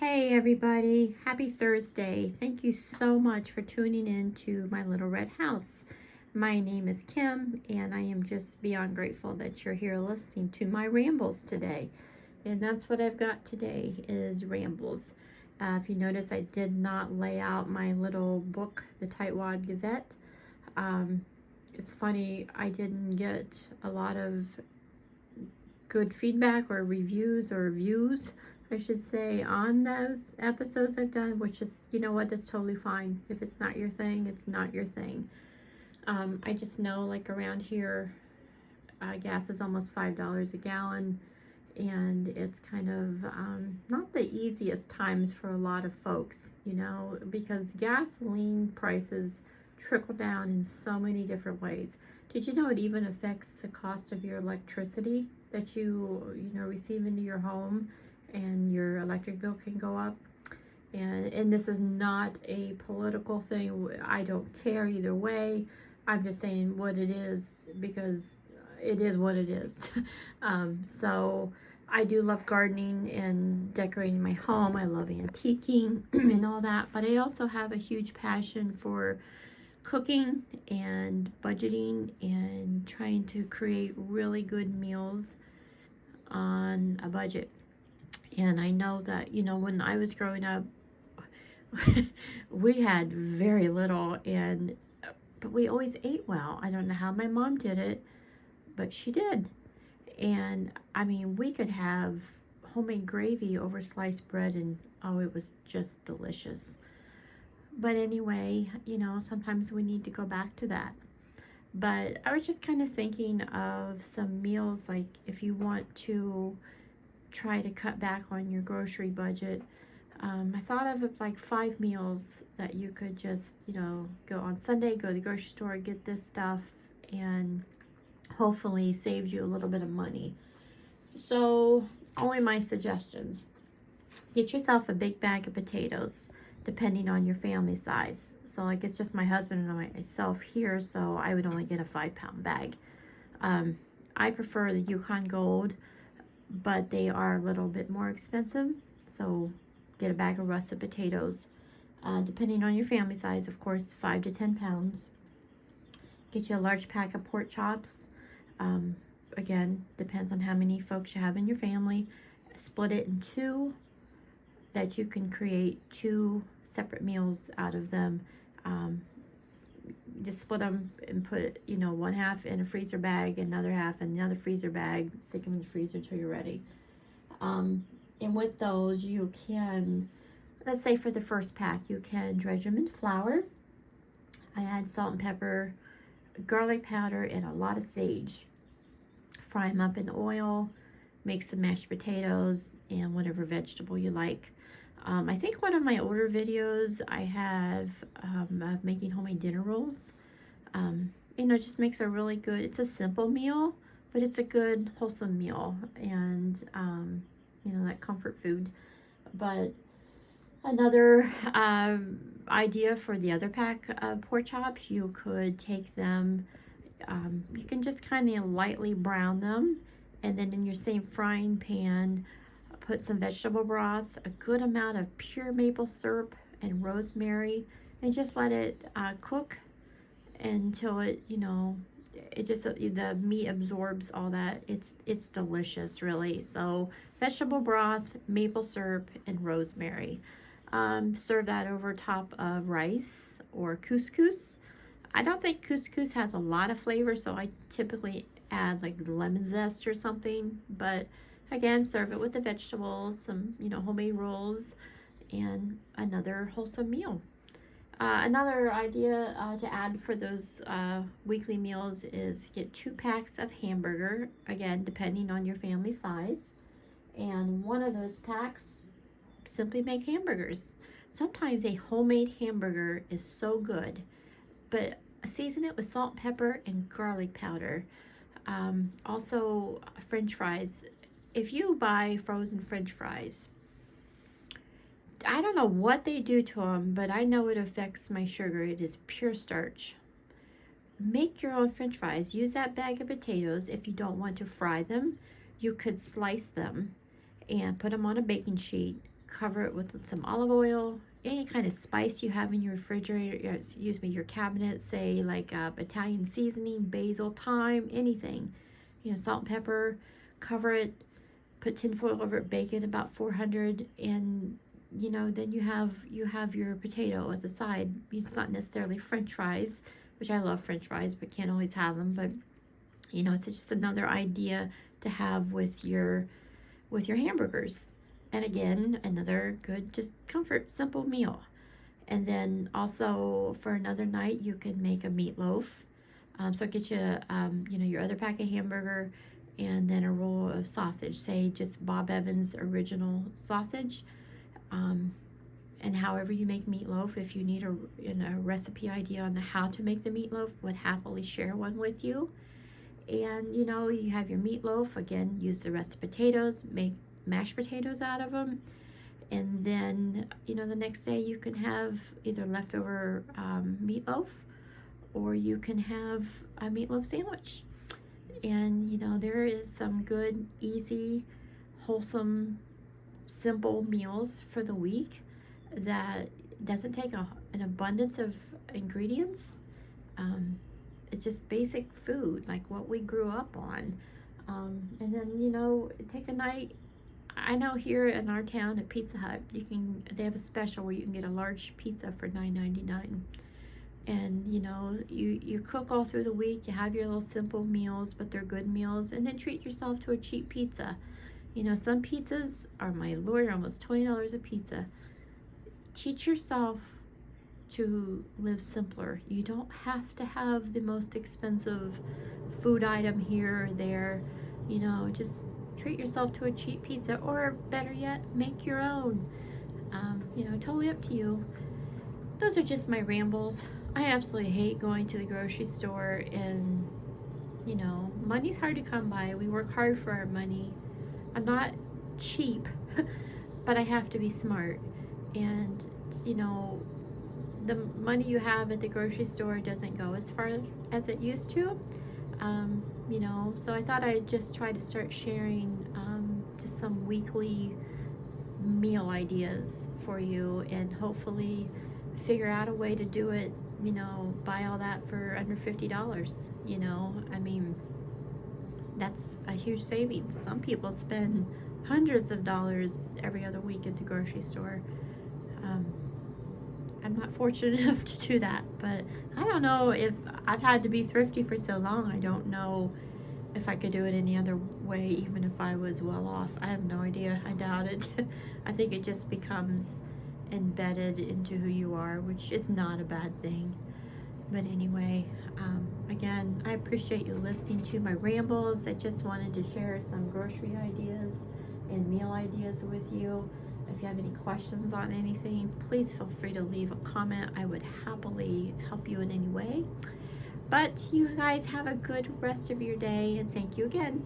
Hey everybody, happy Thursday. Thank you so much for tuning in to my little red house. My name is Kim and I am just beyond grateful that you're here listening to my rambles today. And that's what I've got today is rambles. If you notice, I did not lay out my little book, the Tightwad Gazette. Um, it's funny, I didn't get a lot of good feedback or reviews or views, I should say, on those episodes I've done, which is, you know what, that's totally fine. If it's not your thing, it's not your thing. I just know, like around here, gas is almost $5 a gallon, and it's kind of not the easiest times for a lot of folks, because gasoline prices trickle down in so many different ways. Did you know it even affects the cost of your electricity that you receive into your home, and your electric bill can go up? And this is not a political thing. I don't care either way. I'm just saying what it is because it is what it is. So I do love gardening and decorating my home. I love antiquing and all that, but I also have a huge passion for cooking and budgeting and trying to create really good meals on a budget. And I know that, when I was growing up, we had very little, but we always ate well. I don't know how my mom did it, but she did. And I mean, we could have homemade gravy over sliced bread, and oh, it was just delicious. But anyway, sometimes we need to go back to that. But I was just kind of thinking of some meals, like if you want to try to cut back on your grocery budget. I thought of like 5 meals that you could just, go on Sunday, go to the grocery store, get this stuff, and hopefully saves you a little bit of money. So, only my suggestions. Get yourself a big bag of potatoes, depending on your family size. So, like, it's just my husband and myself here, so I would only get a 5-pound bag. I prefer the Yukon Gold, but they are a little bit more expensive. So, get a bag of russet potatoes. Depending on your family size, of course, 5 to 10 pounds. Get you a large pack of pork chops. Again, depends on how many folks you have in your family. Split it in two, that you can create 2 separate meals out of them. Just split them and put, one half in a freezer bag, another half in another freezer bag. Stick them in the freezer until you're ready. And with those, you can, let's say for the first pack, you can dredge them in flour. I add salt and pepper, garlic powder, and a lot of sage. Fry them up in oil, make some mashed potatoes, and whatever vegetable you like. I think one of my older videos I have of making homemade dinner rolls. It just makes a really good, it's a simple meal, but it's a good, wholesome meal, and that comfort food. But another idea for the other pack of pork chops, you could take them, you can just kind of lightly brown them, and then in your same frying pan, put some vegetable broth, a good amount of pure maple syrup and rosemary, and just let it cook until it just the meat absorbs all that. It's delicious, really. So vegetable broth, maple syrup, and rosemary. Serve that over top of rice or couscous. I don't think couscous has a lot of flavor, so I typically add like lemon zest or something. But again, serve it with the vegetables, some homemade rolls, and another wholesome meal. Another idea to add for those weekly meals is get 2 packs of hamburger, again, depending on your family size. And one of those packs, simply make hamburgers. Sometimes a homemade hamburger is so good, but season it with salt, pepper, and garlic powder. Also, French fries. If you buy frozen French fries, I don't know what they do to them, but I know it affects my sugar. It is pure starch. Make your own French fries. Use that bag of potatoes. If you don't want to fry them, you could slice them and put them on a baking sheet. cover it with some olive oil, any kind of spice you have in your refrigerator, excuse me, your cabinet, say like Italian seasoning, basil, thyme, anything, salt and pepper, cover it, put tinfoil over it, bake it about 400, and then you have your potato as a side. It's not necessarily French fries, which I love French fries, but can't always have them. But it's just another idea to have with your hamburgers. And again, another good, just comfort, simple meal. And then also for another night, you can make a meatloaf. So get you, your other pack of hamburger, and then a roll of sausage. Say just Bob Evans original sausage. And however you make meatloaf, if you need a recipe idea on how to make the meatloaf, would happily share one with you. And you have your meatloaf. Again, use the rest of potatoes, make mashed potatoes out of them, and then the next day you can have either leftover meatloaf, or you can have a meatloaf sandwich. And there is some good, easy, wholesome, simple meals for the week that doesn't take an abundance of ingredients. It's just basic food, like what we grew up on. And then take a night. I know here in our town at Pizza Hut, they have a special where you can get a large pizza for $9.99. And you cook all through the week. You have your little simple meals, but they're good meals. And then treat yourself to a cheap pizza. Some pizzas are, my Lord, almost $20 a pizza. Teach yourself to live simpler. You don't have to have the most expensive food item here or there. Just treat yourself to a cheap pizza, or better yet, make your own. Totally up to you. Those are just my rambles. I absolutely hate going to the grocery store, and money's hard to come by. We work hard for our money. I'm not cheap, but I have to be smart. And the money you have at the grocery store doesn't go as far as it used to. So I thought I'd just try to start sharing just some weekly meal ideas for you, and hopefully figure out a way to do it, buy all that for under $50. That's a huge savings. Some people spend hundreds of dollars every other week at the grocery store. I'm not fortunate enough to do that, but I don't know, if I've had to be thrifty for so long, I don't know if I could do it any other way, even if I was well off. I have no idea. I doubt it. I think it just becomes embedded into who you are, which is not a bad thing. But anyway, again, I appreciate you listening to my rambles. I just wanted to share some grocery ideas and meal ideas with you. If you have any questions on anything, please feel free to leave a comment. I would happily help you in any way. But you guys have a good rest of your day, and thank you again.